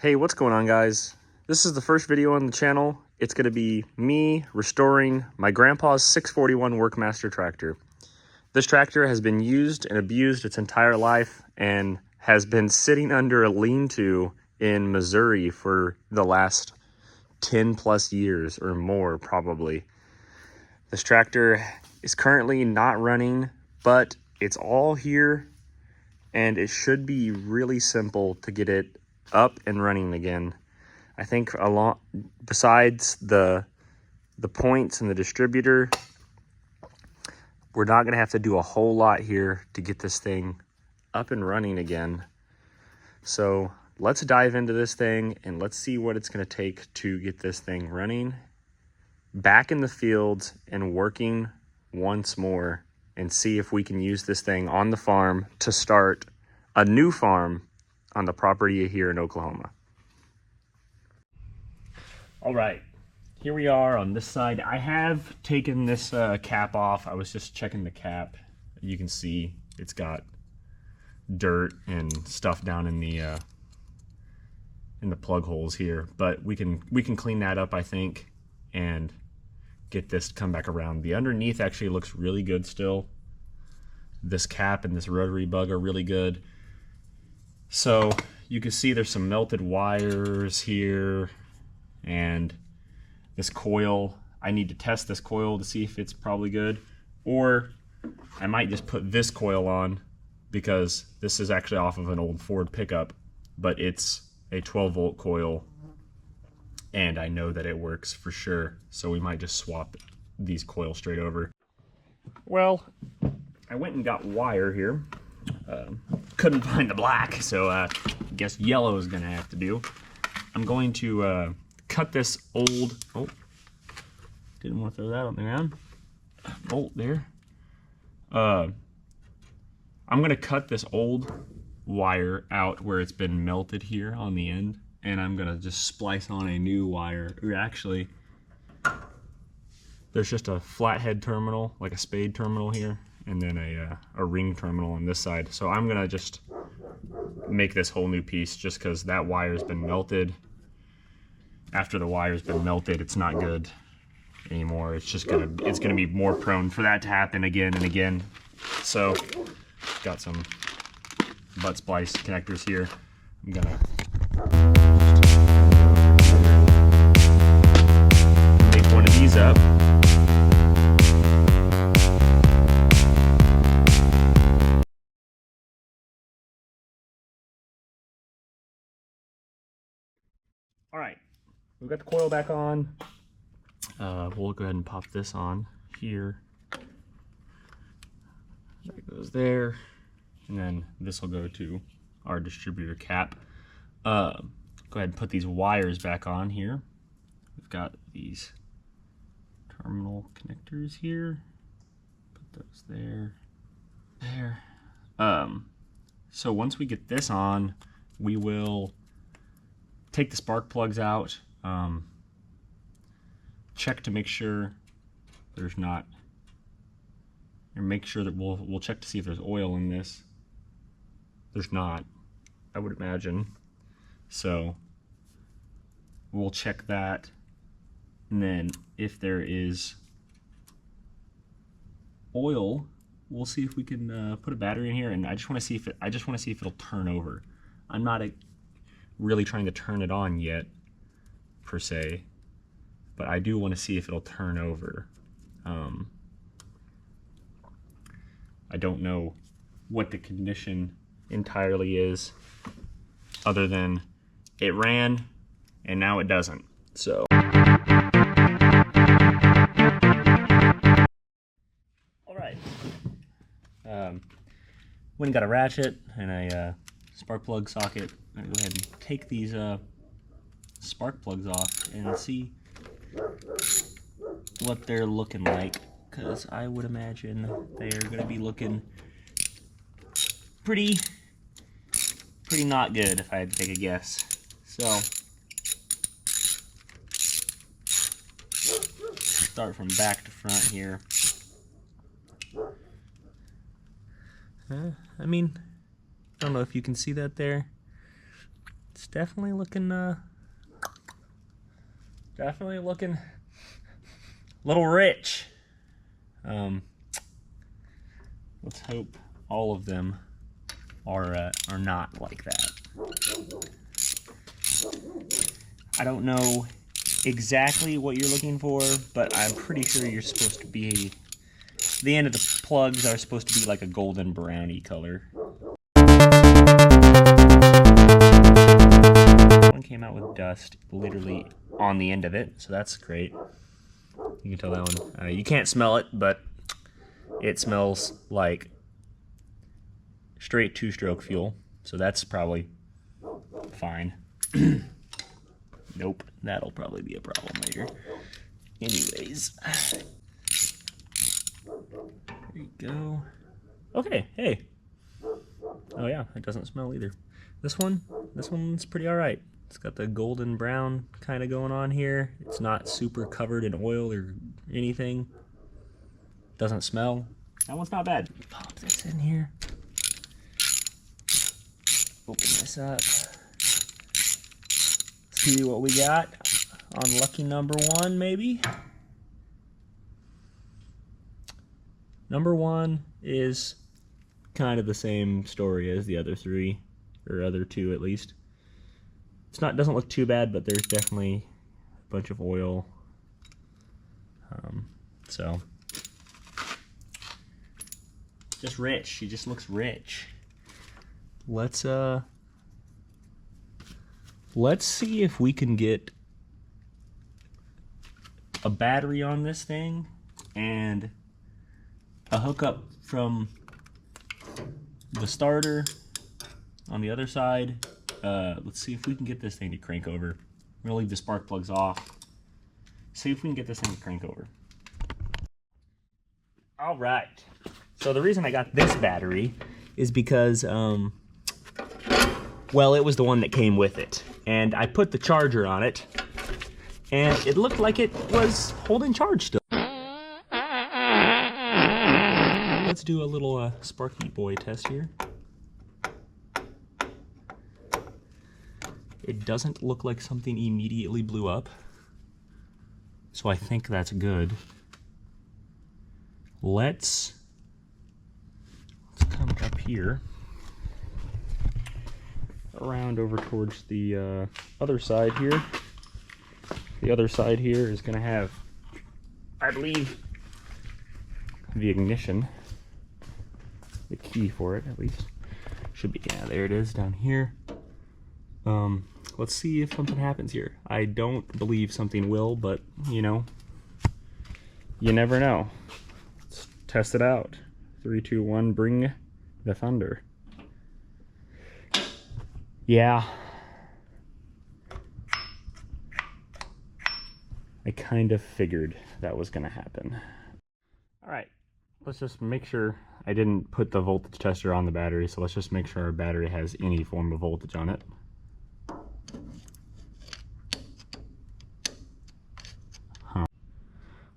Hey, what's going on, guys? This is the first video on the channel. It's going to be me restoring my grandpa's 641 Workmaster tractor. This tractor has been used and abused its entire life and has been sitting under a lean-to in Missouri for the last 10 plus years or more, probably. This tractor is currently not running, but it's all here and it should be really simple to get it up and running again. I think besides the points and the distributor, we're not gonna have to do a whole lot here to get this thing up and running again. So let's dive into this thing and let's see what it's gonna take to get this thing running, back in the fields and working once more, and see if we can use this thing on the farm to start a new farm on the property here in Oklahoma. All right, here we are on this side. I have taken this cap off. I was just checking the cap. You can see it's got dirt and stuff down in the plug holes here, but we can clean that up, I think, and get this to come back around. The underneath actually looks really good still. This cap and this rotary bug are really good. So you can see there's some melted wires here, and this coil, I need to test this coil to see if it's probably good, or I might just put this coil on because this is actually off of an old Ford pickup, but it's a 12-volt coil and I know that it works for sure, so we might just swap these coils straight over. Well, I went and got wire here. Couldn't find the black, so I guess yellow is gonna have to do. I'm going to cut this old, oh, didn't want to throw that on the ground, bolt there. I'm gonna cut this old wire out where it's been melted here on the end, and I'm gonna just splice on a new wire. Or actually, there's just a flathead terminal, like a spade terminal here, and then a ring terminal on this side. So I'm gonna just make this whole new piece just because that wire's been melted. After the wire's been melted, it's not good anymore. It's gonna be more prone for that to happen again and again. So got some butt splice connectors here. I'm gonna make one of these up. All right, we've got the coil back on. We'll go ahead and pop this on here. That goes there, and then this will go to our distributor cap. Go ahead and put these wires back on here. We've got these terminal connectors here. Put those there, there. So once we get this on, we will take the spark plugs out, check to make sure there's not, and make sure that we'll check to see if there's oil in this. There's not, I would imagine. So we'll check that, and then if there is oil, we'll see if we can put a battery in here. And I just want to see if it'll turn over. I'm not really trying to turn it on yet, per se, but I do want to see if it'll turn over. I don't know what the condition entirely is, other than it ran and now it doesn't. So all right, went and got a ratchet and a spark plug socket. I'm gonna go ahead and take these spark plugs off and see what they're looking like, because I would imagine they are going to be looking pretty not good if I had to take a guess. So start from back to front here. I mean, I don't know if you can see that there. It's definitely looking a little rich. Let's hope all of them are not like that. I don't know exactly what you're looking for, but I'm pretty sure you're supposed to be, the end of the plugs are supposed to be like a golden browny color. One came out with dust literally on the end of it, so that's great. You can tell that one. You can't smell it, but it smells like straight two-stroke fuel, so that's probably fine. Nope, that'll probably be a problem later. Anyways, there you go. Okay, hey. Oh yeah, it doesn't smell either. This one's pretty alright. It's got the golden brown kind of going on here. It's not super covered in oil or anything. Doesn't smell. That one's not bad. Pop this in here. Open this up. See what we got on lucky number one, maybe. Number one is kind of the same story as the other three, or other two at least. Doesn't look too bad, but there's definitely a bunch of oil. So just rich. She just looks rich. Let's see if we can get a battery on this thing and a hookup from the starter on the other side. Let's see if we can get this thing to crank over. I'm gonna leave the spark plugs off. See if we can get this thing to crank over. All right. So the reason I got this battery is because, well, it was the one that came with it. And I put the charger on it, and it looked like it was holding charge still. Let's do a little Sparky Boy test here. It doesn't look like something immediately blew up, so I think that's good. Let's come up here, around over towards the other side here. The other side here is going to have, I believe, the ignition, the key for it at least. Should be, yeah, there it is down here. Let's see if something happens here. I don't believe something will, but you know, you never know. Let's test it out. 3, 2, 1, bring the thunder. Yeah. I kind of figured that was gonna happen. Alright, let's just make sure I didn't put the voltage tester on the battery, so let's just make sure our battery has any form of voltage on it.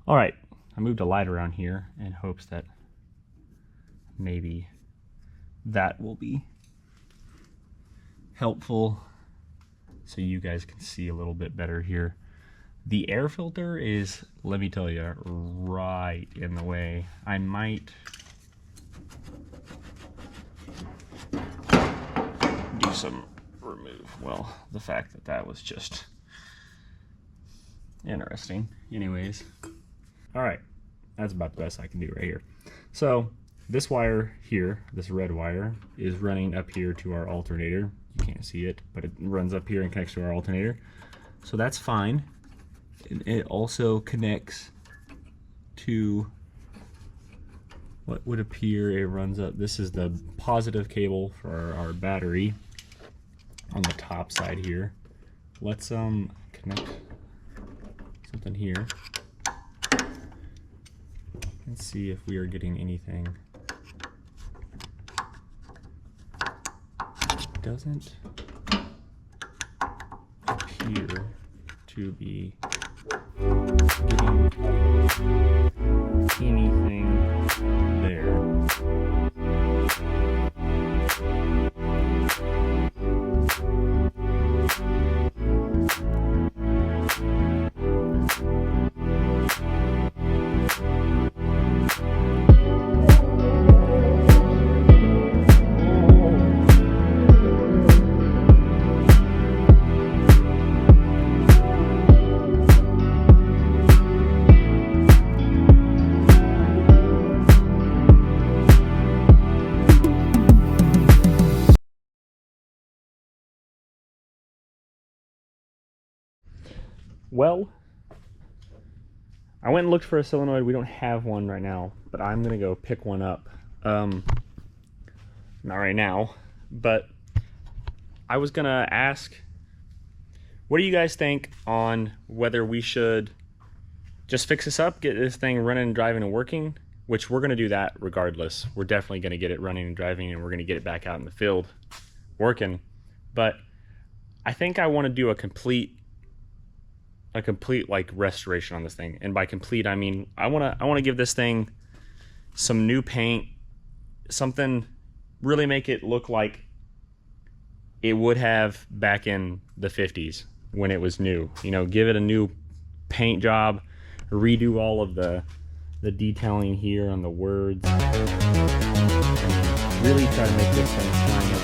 Alright, I moved a light around here in hopes that maybe that will be helpful so you guys can see a little bit better here. The air filter is, let me tell you, right in the way. I might do some remove. Well, the fact that that was just interesting. Anyways. Alright, that's about the best I can do right here. So, this wire here, this red wire, is running up here to our alternator. You can't see it, but it runs up here and connects to our alternator. So that's fine. It also connects to what would appear, it runs up, this is the positive cable for our battery on the top side here. Let's connect something here. Let's see if we are getting anything. It doesn't appear to be getting anything there. Well, I went and looked for a solenoid. We don't have one right now, but I'm gonna go pick one up. Not right now, but I was gonna ask, what do you guys think on whether we should just fix this up, get this thing running, driving, and working? Which we're gonna do that regardless. We're definitely gonna get it running and driving, and we're gonna get it back out in the field working. But I think I want to do a complete like restoration on this thing. And by complete, I mean I want to give this thing some new paint, something really make it look like it would have back in the 50s when it was new. You know, give it a new paint job, redo all of the detailing here on the words, and really try to make this thing shine